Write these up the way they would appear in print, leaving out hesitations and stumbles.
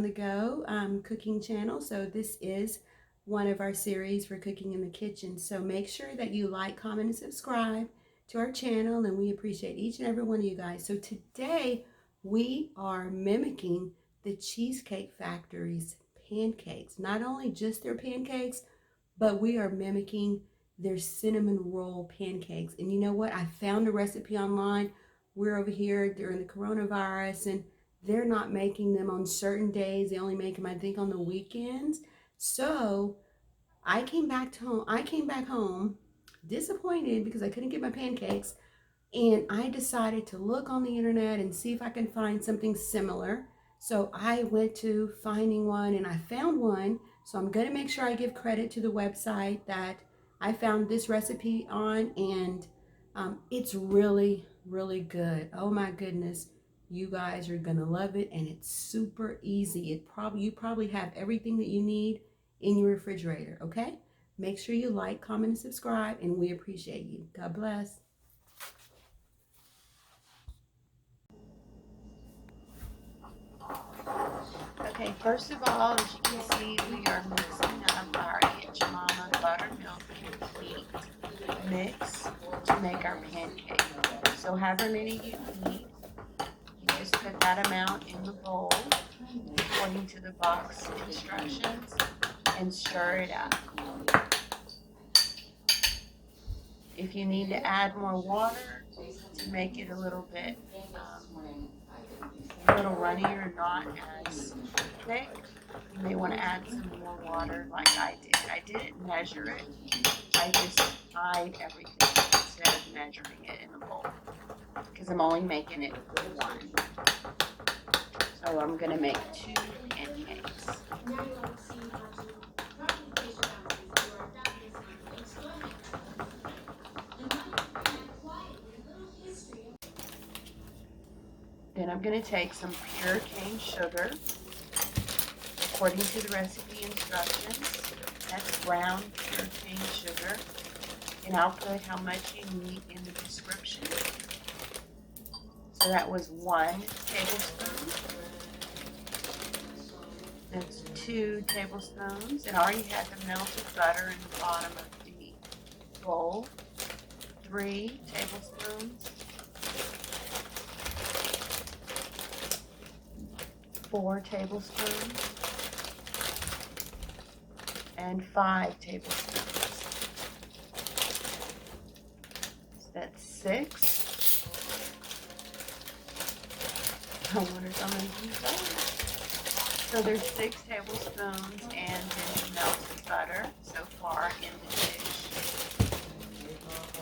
The Go cooking channel. So this is one of our series for cooking in the kitchen. So make sure that you like, comment, and subscribe to our channel, and we appreciate each and every one of you guys. So today we are mimicking the Cheesecake Factory's pancakes. Not only just their pancakes, but we are mimicking their cinnamon roll pancakes. And you know what? I found a recipe online. We're over here during the coronavirus, and they're not making them on certain days. They only make them, I think, on the weekends. So I came back home disappointed because I couldn't get my pancakes. And I decided to look on the internet and see if I can find something similar. So I went to finding one and I found one. So I'm going to make sure I give credit to the website that I found this recipe on. And it's really, really good. Oh my goodness. You guys are going to love it. And it's super easy. You probably have everything that you need in your refrigerator. Okay. Make sure you like, comment, and subscribe. And we appreciate you. God bless. Okay, first of all, as you can see, we are mixing up our Aunt Jemima buttermilk complete mix to make our pancake. So however many you need, you just put that amount in the bowl according to the box instructions and stir it up. If you need to add more water to make it a little bit runnier, not as thick, you may want to add some more water like I did. I didn't measure it. I just eyed everything instead of measuring it in the bowl because I'm only making it for one. So I'm going to make 2 pancakes. Then I'm going to take some pure cane sugar, according to the recipe instructions. That's brown pure cane sugar. And I'll put how much you need in the description. So that was 1 tablespoon. That's 2 tablespoons. And I already had the melted butter in the bottom of the bowl. 3 tablespoons. 4 tablespoons. And 5 tablespoons. So that's 6. I wonder if I'm going to use that. So there's 6 tablespoons and then melted butter so far in the dish.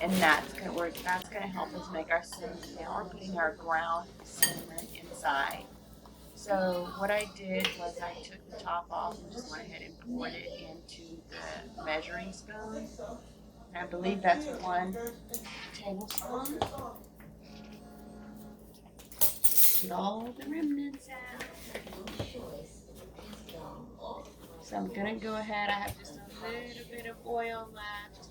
And that's going to help us make our cinnamon. Now we're putting our ground cinnamon inside. So what I did was I took the top off and just went ahead and poured it into the measuring spoon. And I believe that's 1 tablespoon. Get all the remnants out. So I'm going to go ahead. I have just a little bit of oil left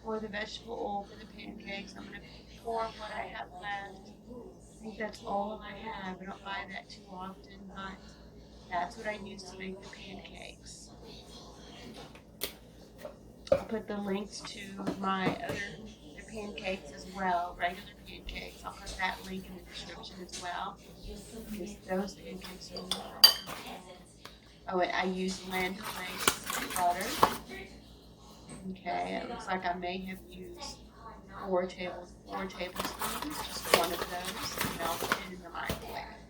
for the vegetable oil for the pancakes. I'm going to pour what I have left. I think that's all I have. I don't buy that too often, but that's what I use to make the pancakes. I'll put the links to my the pancakes as well, regular pancakes. I'll put that link in the description as well, because those pancakes are really good. Oh, and I use Land O'Lakes butter. Okay, it looks like I may have used 4 tablespoons, just one of those, melted it in the microwave.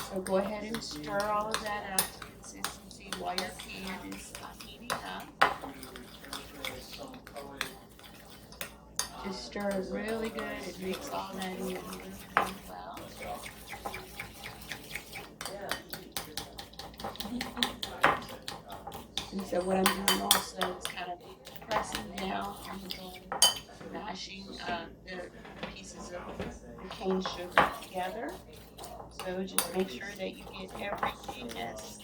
So go ahead and stir all of that up to consistency while your pan is heating up. Just stir it really good and mix all that in really well. And so what I'm doing also is kind of pressing down on the bowl, mashing the pieces of the cane sugar together. So just make sure that you get everything as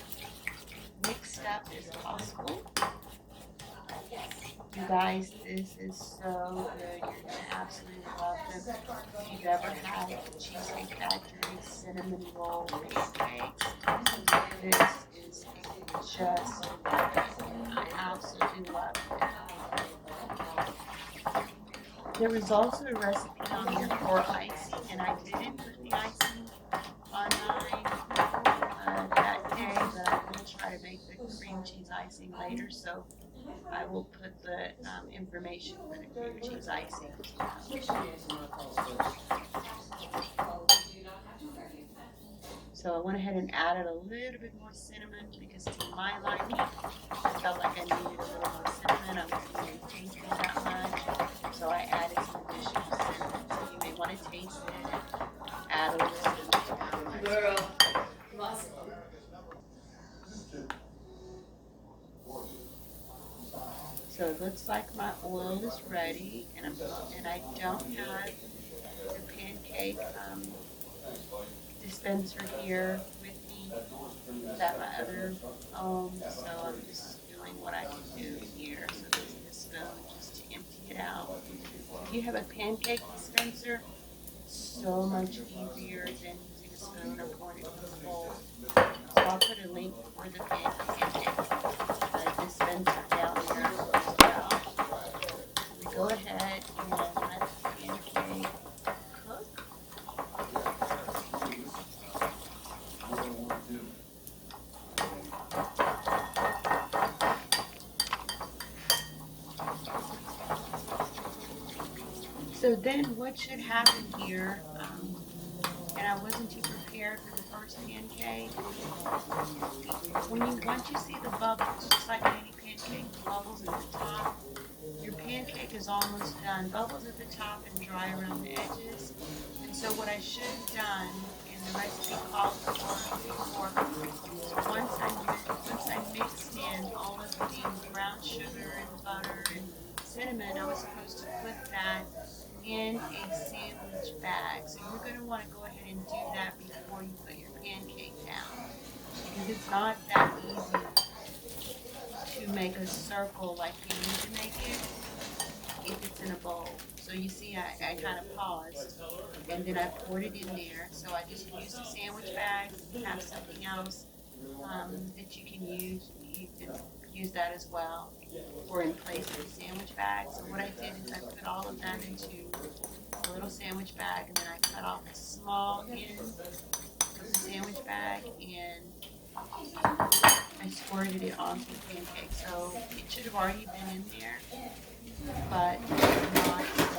mixed up as possible. You guys, this is so good. You're gonna absolutely love them. If you've ever had Cheesecake Factory cinnamon roll pancakes, this is just, I absolutely love it. There was also a recipe on here for icing, and I didn't put the icing online that day, but I'm going to try to make the cream cheese icing later, so I will put the information for the cream cheese icing. So I went ahead and added a little bit more cinnamon because to my liking, I felt like I needed a little more cinnamon. I wasn't really tasting that much, so I added some additional cinnamon. So you may want to taste it and add a little cinnamon. Girl, so it looks like my oil is ready, and I don't have the pancake dispenser here with me. It's at my other home, so I'm just doing what I can do here. So this is the spoon just to empty it out. If you have a pancake dispenser, so much easier than using a spoon or pouring it in a bowl. So I'll put a link for the pancake dispenser down there as well. We go ahead and let the pancake cook. So then what should happen here, and I wasn't too prepared for the first pancake, once you see the bubbles, just like any pancake, the bubbles at the top, your pancake is almost done. Bubbles at the top and dry around the edges. And so what I should have done in the recipe calls for once I mixed in all of the brown sugar and butter and cinnamon, I was supposed to put that in a sandwich bag. So you're going to want to go ahead and do that before you put your pancake down, because it's not that easy to make a circle like you need to make it if it's in a bowl. So you see I kind of paused and then I poured it in there. So I just used a sandwich bag. If you have something else that you can use, you can use that as well, or in place of a sandwich bag. So what I did is I put all of that into a little sandwich bag, and then I cut off a small end of the sandwich bag and I squirted it onto the pancake. So it should have already been in there, but it's not, so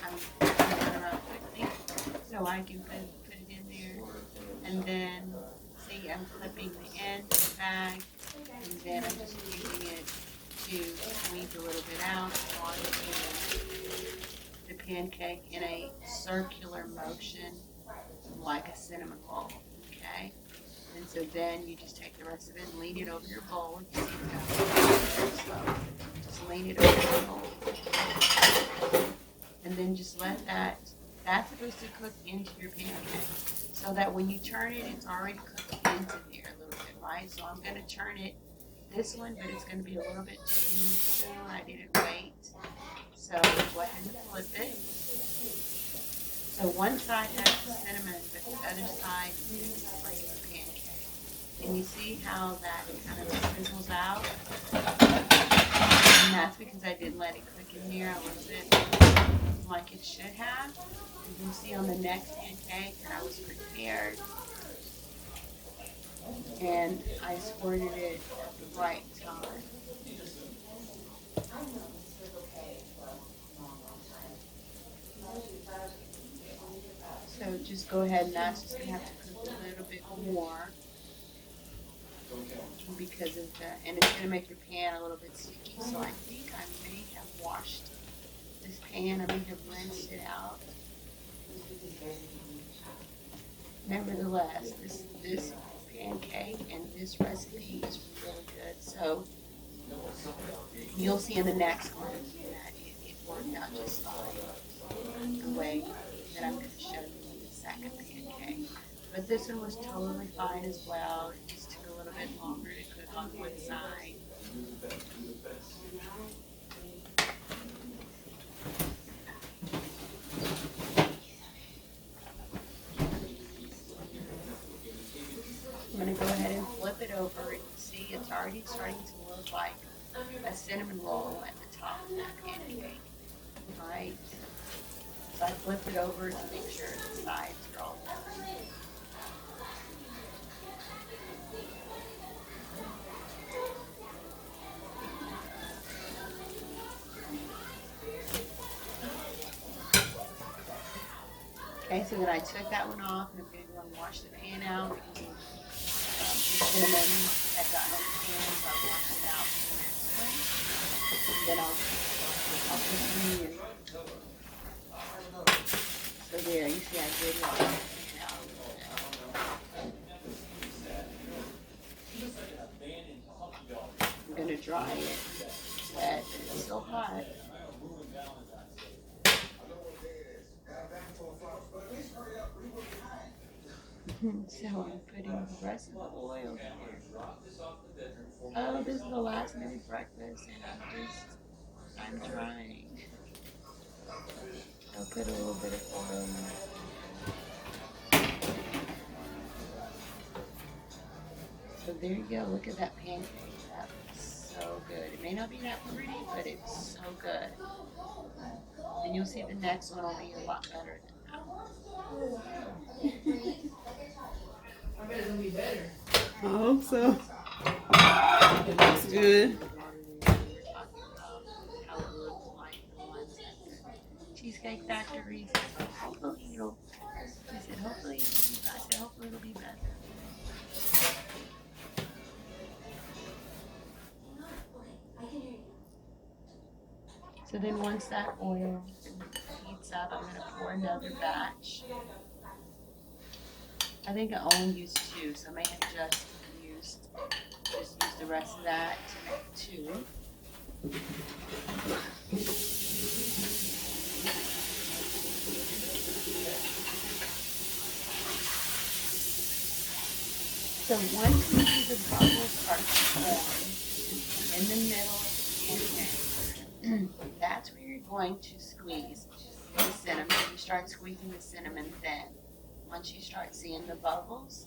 I'm going around quickly so I can put it in there. And then, see, I'm clipping the end of the bag, and then I'm just using it to squeeze a little bit out onto the pancake in a circular motion, like a cinnamon roll, okay? And so then you just take the rest of it and lean it over your bowl. You see that? Just lean it over your bowl. And then just let that's supposed to cook into your pancake, so that when you turn it, it's already cooked into there a little bit, right? So I'm going to turn it, this one, but it's going to be a little bit too soon. I didn't wait. So go ahead and flip it. So one side has the cinnamon, but the other side is like a pancake. And you see how that kind of sizzles out? And that's because I didn't let it cook in there a little bit like it should have. And you'll see on the next pancake that I was prepared. And I squirted it at the right time. So just go ahead, and that's just going to have to cook a little bit more because of that, and it's going to make your pan a little bit sticky. So I think I may have washed this pan, I may have rinsed it out. Nevertheless, this pancake and this recipe is really good. So you'll see in the next one that it worked out just fine the way that I'm going to show you in the second pancake. But this one was totally fine as well. It just took a little bit longer to cook on one side. over and you see it's already starting to look like a cinnamon roll at the top of that pancake. Right? So I flipped it over to make sure the sides are all done. Okay, so then I took that one off and I'm going to go and wash the pan out because the cinnamon had gotten on the pan, so I washed it out for the next one. And then I'll put some in. So there, you see I did wash the pan out a little bit. I'm going to dry it. It's wet and it's still hot. So I'm putting the rest of the oil here. Oh, this is the last minute breakfast and I'm trying. I'll put a little bit of oil in. So there you go, look at that pancake. That looks so good. It may not be that pretty, but it's so good. And you'll see the next one will be a lot better than that. I bet it's gonna be better. I hope so. It looks good. How it looks like the ones at the Cheesecake Factory. Hopefully it'll. I said hopefully it'll be better. So then once that oil heats up, I'm gonna pour another batch. I think I only used 2, so I may have just used the rest of that to make 2. So once you see the bubbles start to form in the middle of the pancake, that's where you're going to squeeze the cinnamon. You start squeezing the cinnamon thin. Once you start seeing the bubbles,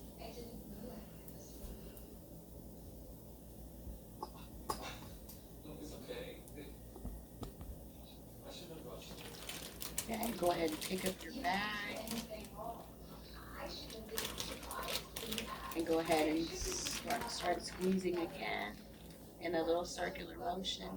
okay, go ahead and pick up your bag and go ahead and start squeezing again in a little circular motion.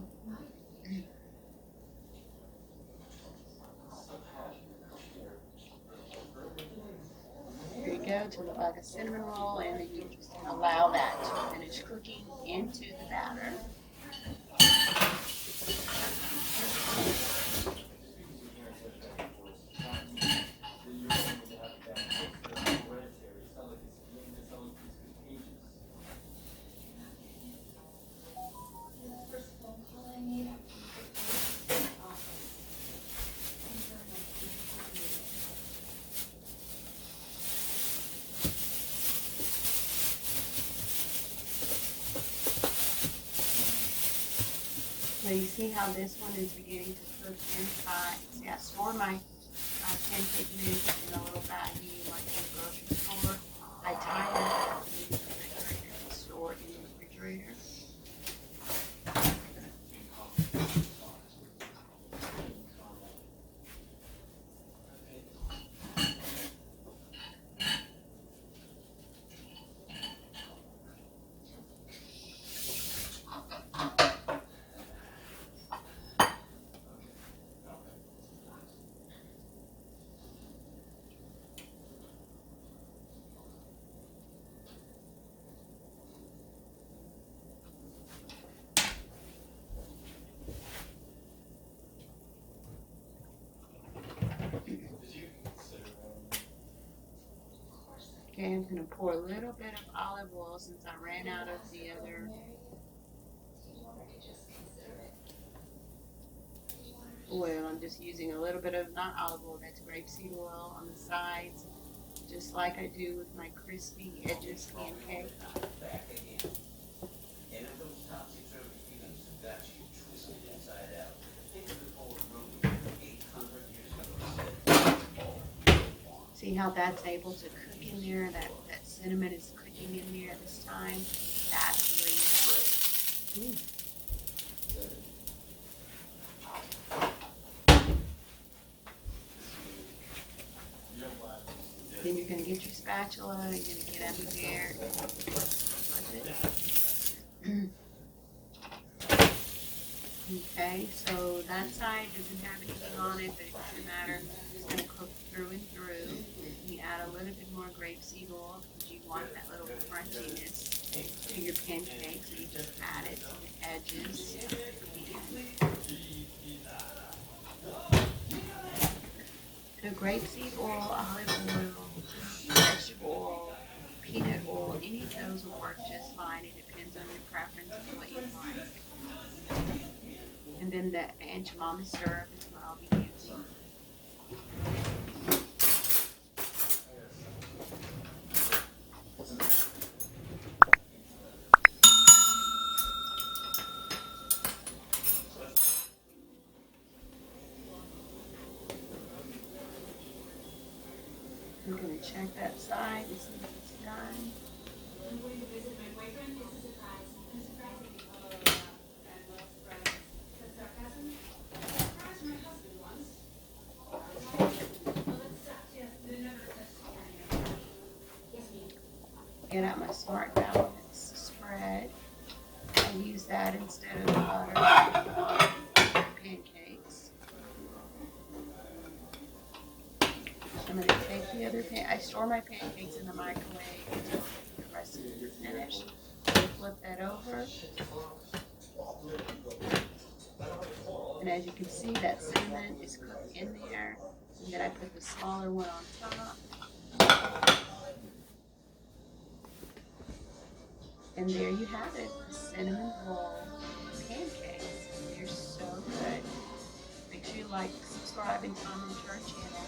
There you go, to look like a cinnamon roll, and then you just allow that to finish cooking into the batter. So you see how this one is beginning to cook inside. See, I store my pancake mix in a little baggie like in the grocery store. I tie that up in the refrigerator and store it in the refrigerator. Okay, I'm going to pour a little bit of olive oil since I ran out of the other oil. I'm just using a little bit of, not olive oil, that's grapeseed oil on the sides, just like I do with my crispy edges pancake. See how that's able to cook in there? That cinnamon is cooking in there this time. Ooh. Then you're going to get your spatula and you're going to get under there. Okay, so that side doesn't have anything on it, but it doesn't matter. It's going to cook through and through. You add a little bit more grapeseed oil because you want that little crunchiness to your pancakes. So you just add it to the edges. So grapeseed oil, olive oil, vegetable oil, peanut oil, any of those will work just fine. It depends on your preference and what you like. And then the enchilada syrup is what I'll be using. I'm going to check that side and see if it's done. I'm going to visit my boyfriend. It's a surprise. I'm surprising you. I love surprises. That's sarcasm? Surprise my husband once. Well, that's yes. They never touched. Yes, ma'am. Get out my Smart Balance spread. I use that instead of butter for pancakes. I'm going to take the other I store my pancakes in the microwave until the recipe is finished. Flip that over. And as you can see, that cinnamon is cooked in there. And then I put the smaller one on top. And there you have it, the cinnamon roll pancakes. They're so good. Make sure you like, subscribe, and comment to our channel.